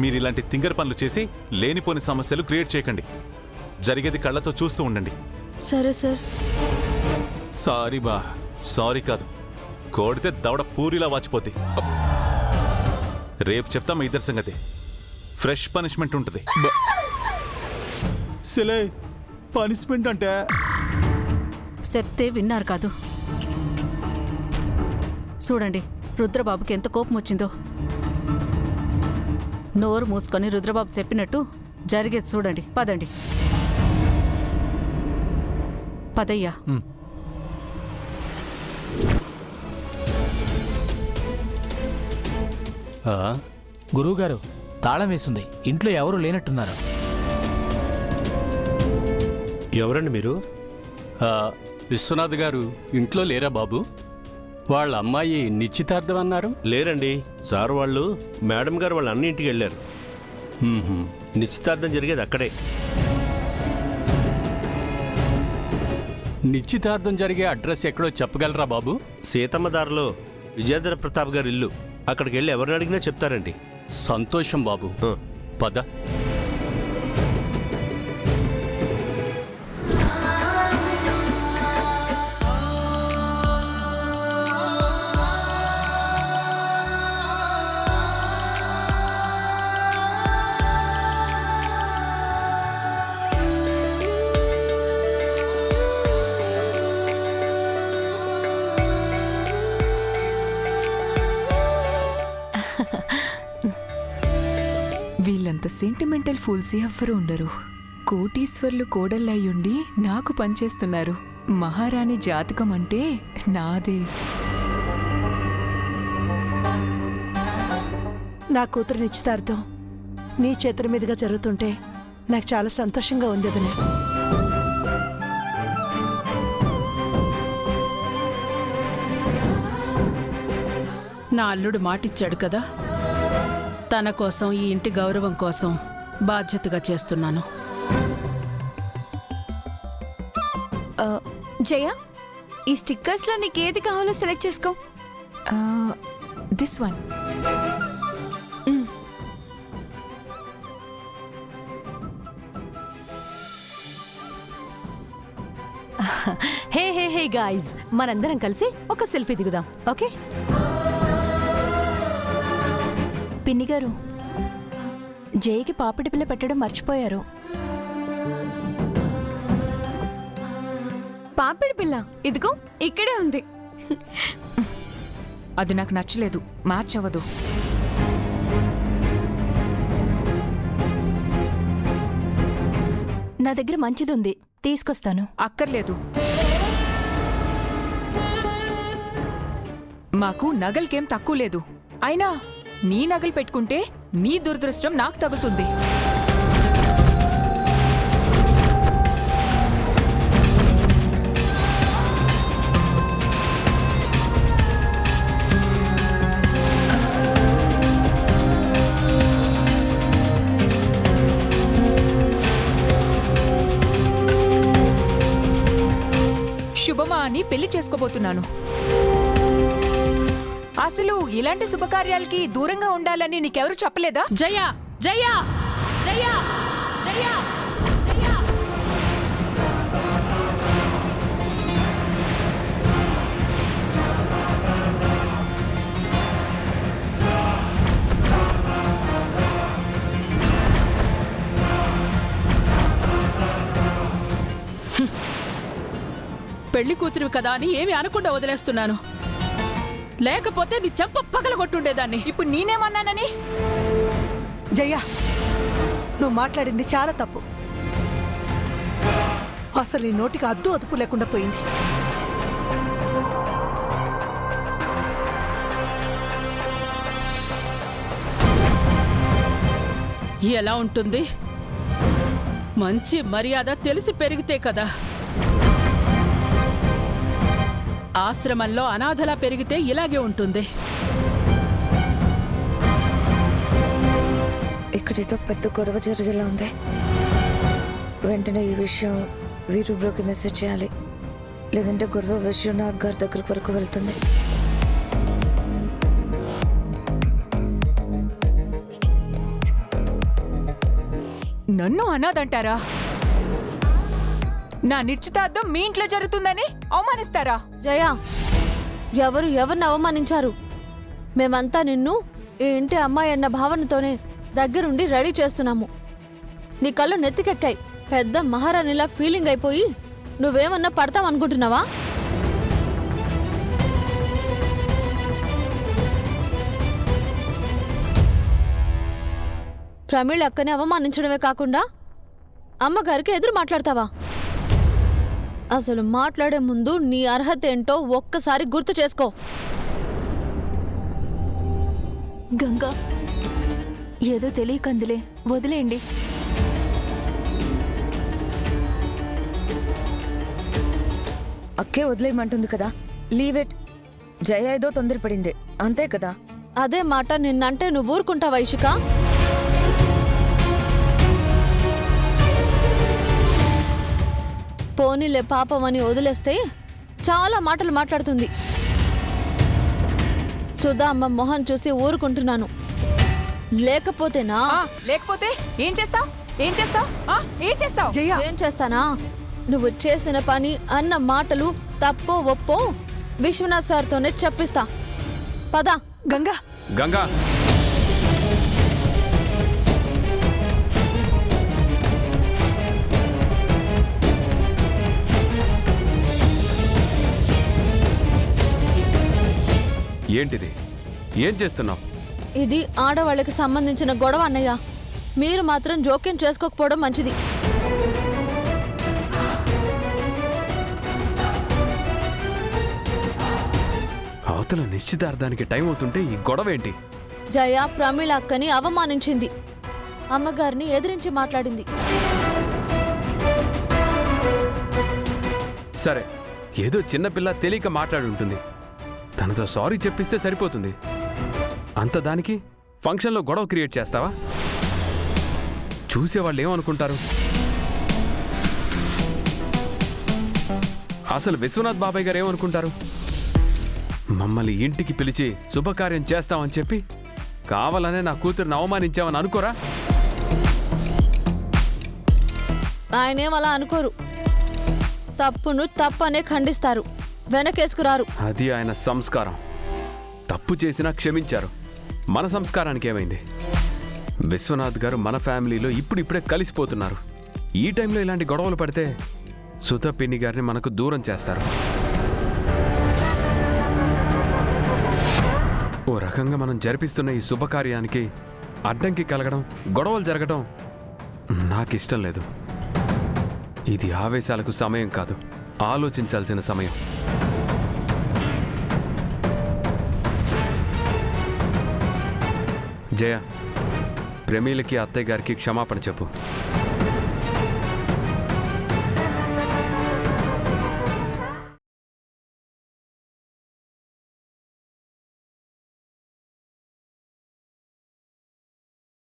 మీరు ఇలాంటి తింగర్ పనులు చేసి లేనిపోని సమస్యలు క్రియేట్ చేయకండి. జరిగేది కళ్ళతో చూస్తూ ఉండండి. సరే సార్. సారీ బా. సారీ కాదు, కోడితే దవడ పూరిలా వాచిపోద్ది. రేపు చెప్తా మీ ఇద్దరి సంగతి. ఫ్రెష్ పనిష్మెంట్ ఉంటుంది. సిలే పనిష్మెంట్ అంటే చెప్తే విన్నారు కాదు. చూడండి రుద్రబాబుకి ఎంత కోపం వచ్చిందో. నోరు మూసుకొని రుద్రబాబు చెప్పినట్టు జరిగేది చూడండి. పదండి. పదయ్యా. గురువుగారు తాళం వేసింది. ఇంట్లో ఎవరు లేనట్టున్నారు. ఎవరండి మీరు? విశ్వనాథ్ గారు ఇంట్లో లేరా బాబు? వాళ్ళ అమ్మాయి నిశ్చితార్థం అన్నారు. లేరండి సార్, వాళ్ళు మేడం గారు వాళ్ళ అన్న ఇంటికి వెళ్ళారు. నిశ్చితార్థం జరిగేది అక్కడే. నిశ్చితార్థం జరిగే అడ్రస్ ఎక్కడో చెప్పగలరా బాబు? సీతమ్మ దారిలో విజయేంద్ర ప్రతాప్ గారి ఇల్లు. అక్కడికి వెళ్ళి ఎవరిని అడిగినా చెప్తారండి. సంతోషం బాబు. పద. వీళ్ళంత సెంటిమెంటల్ ఫూల్స్ ఎవ్వరూ ఉండరు. కోటీశ్వర్లు కోడళ్ళయ్యుండి నాకు పనిచేస్తున్నారు. మహారాణి జాతకం అంటే నాదే. నా కూతురు నిశ్చితార్థం నీ చేతుల మీదుగా జరుగుతుంటే నాకు చాలా సంతోషంగా ఉంది వదినే. నా అల్లుడు మాటిచ్చాడు కదా, తన కోసం ఈ ఇంటి గౌరవం కోసం బాధ్యతగా చేస్తున్నాను. జయ, ఈ స్టిక్కర్స్లో నీకేది కావాలో సెలెక్ట్ చేసుకో. This one. Hey hey hey guys, మనందరం కలిసి ఒక సెల్ఫీ దిగుదాం. ఓకే? పిన్ని గారు, జయకి పాపిడి పిల్ల పెట్టడం మర్చిపోయారు. పాపిడి పిల్ల ఇదిగో ఇక్కడే ఉంది. అది నాకు నచ్చలేదు, మ్యాచ్ అవ్వదు. నా దగ్గర మంచిది ఉంది, తీసుకొస్తాను. అక్కర్లేదు. మాకు నగలకేం తక్కువ లేదు. అయినా నీ నగలు పెట్టుకుంటే నీ దురదృష్టం నాకు తగులుతుంది. శుభమా అని పెళ్లి చేసుకోబోతున్నాను. అసలు ఇలాంటి శుభకార్యాలకి దూరంగా ఉండాలని నీకెవరు చెప్పలేదా? జయ జయ జయ జయ జయ. పెళ్లి కూతురు కదా అని ఏమి అనకుండా వదిలేస్తున్నాను. లేకపోతే నీ చెంప పగలగొట్టుండేదాన్ని. ఇప్పుడు నేనేమన్నానని? జయ, నువ్వు మాట్లాడింది చాలా తప్పు. అసలు ఈ నోటికి అద్దు అదుపు లేకుండా పోయింది. ఎలా ఉంటుంది? మంచి మర్యాద తెలిసి పెరిగితే కదా. ఆశ్రమంలో అనాథలా పెరిగితే ఇలాగే ఉంటుంది. ఇక్కడేదో పెద్ద గొడవ జరిగేలా ఉంది. వెంటనే ఈ విషయం వీరు బ్రోకి మెసేజ్ చేయాలి, లేదంటే గొడవ విశ్వనాథ్ గారి దగ్గర వరకు వెళ్తుంది. నన్ను అనాథంటారా? నా నిశ్చితార్థం మీ ఇంట్లో జరుగుతుందని అవమానిస్తారా? జయ, ఎవరు ఎవరిని అవమానించారు? మేమంతా నిన్ను ఈ ఇంటి అమ్మాయి అన్న భావనతోనే దగ్గరుండి రెడీ చేస్తున్నాము. నీ కళ్ళు నెత్తికెక్కాయి. పెద్ద మహారాణిలా ఫీలింగ్ అయిపోయి నువ్వేమన్నా పడతావనుకుంటున్నావా? ప్రమీళ అక్కని అవమానించడమే కాకుండా అమ్మగారికి ఎదురు మాట్లాడతావా? అసలు మాట్లాడే ముందు నీ అర్హత ఏంటో ఒక్కసారి గుర్తు చేసుకో. గంగా, ఏదో తెలియకందులే, వదిలేయండి. అక్కే వదిలేయమంటుంది కదా, లీవ్ ఇట్. జయ ఏదో తొందరపడింది, అంతే కదా? అదే మాట నిన్నంటే నువ్వు ఊరుకుంటావా ఇషిక? పోనీలే పాపం అని వదిలేస్తే చాలా మాటలు మాట్లాడుతుంది. సుధా అమ్మ మొహం చూసి ఊరుకుంటున్నాను. లేకపోతేనా? లేకపోతే ఏం చేస్తావ్? ఏం చేస్తావ్? ఏం చేస్తావ్? జయ, ఏం చేస్తానా? నువ్వు చేసిన పని అన్న మాటలు తప్పో ఒప్పో విశ్వనాథ్ సార్తోనే చెప్పిస్తా. పద. గంగా, గంగా, ఏంటిది? ఏం చేస్తున్నావు? ఇది ఆడవాళ్ళకి సంబంధించిన గొడవ అన్నయ్య. మీరు మాత్రం జోక్యం చేసుకోకపోవడం మంచిది. అవతల నిశ్చితార్థానికి టైం అవుతుంటే ఈ గొడవ ఏంటి? జయ ప్రమీల అక్కని అవమానించింది. అమ్మగారిని ఎదిరించి మాట్లాడింది. సరే, ఏదో చిన్నపిల్ల తెలియక మాట్లాడుంటుంది. తనతో సారీ చెప్పిస్తే సరిపోతుంది. అంత దానికి ఫంక్షన్లో గొడవ క్రియేట్ చేస్తావా? చూసేవాళ్ళు ఏమనుకుంటారు? అసలు విశ్వనాథ్ బాబాయ్ గారు ఏమనుకుంటారు? మమ్మల్ని ఇంటికి పిలిచి శుభకార్యం చేస్తామని చెప్పి కావాలనే నా కూతురుని అవమానించామని అనుకోరా? ఆయనేం అలా అనుకోరు. తప్పును తప్పనే ఖండిస్తారు, వెనకేసుకురారు. అది ఆయన సంస్కారం. తప్పు చేసినా క్షమించారు. మన సంస్కారానికి ఏమైంది? విశ్వనాథ్ గారు మన ఫ్యామిలీలో ఇప్పుడిప్పుడే కలిసిపోతున్నారు. ఈ టైంలో ఇలాంటి గొడవలు పడితే సుధా పిన్ని గారిని మనకు దూరం చేస్తారు. ఓ రకంగా మనం జరిపిస్తున్న ఈ శుభకార్యానికి అడ్డంకి కలగడం, గొడవలు జరగడం నాకిష్టం లేదు. ఇది ఆవేశాలకు సమయం కాదు, ఆలోచించాల్సిన సమయం. జయ, ప్రమీలకి అత్తయ్య గారికి క్షమాపణ చెప్పు.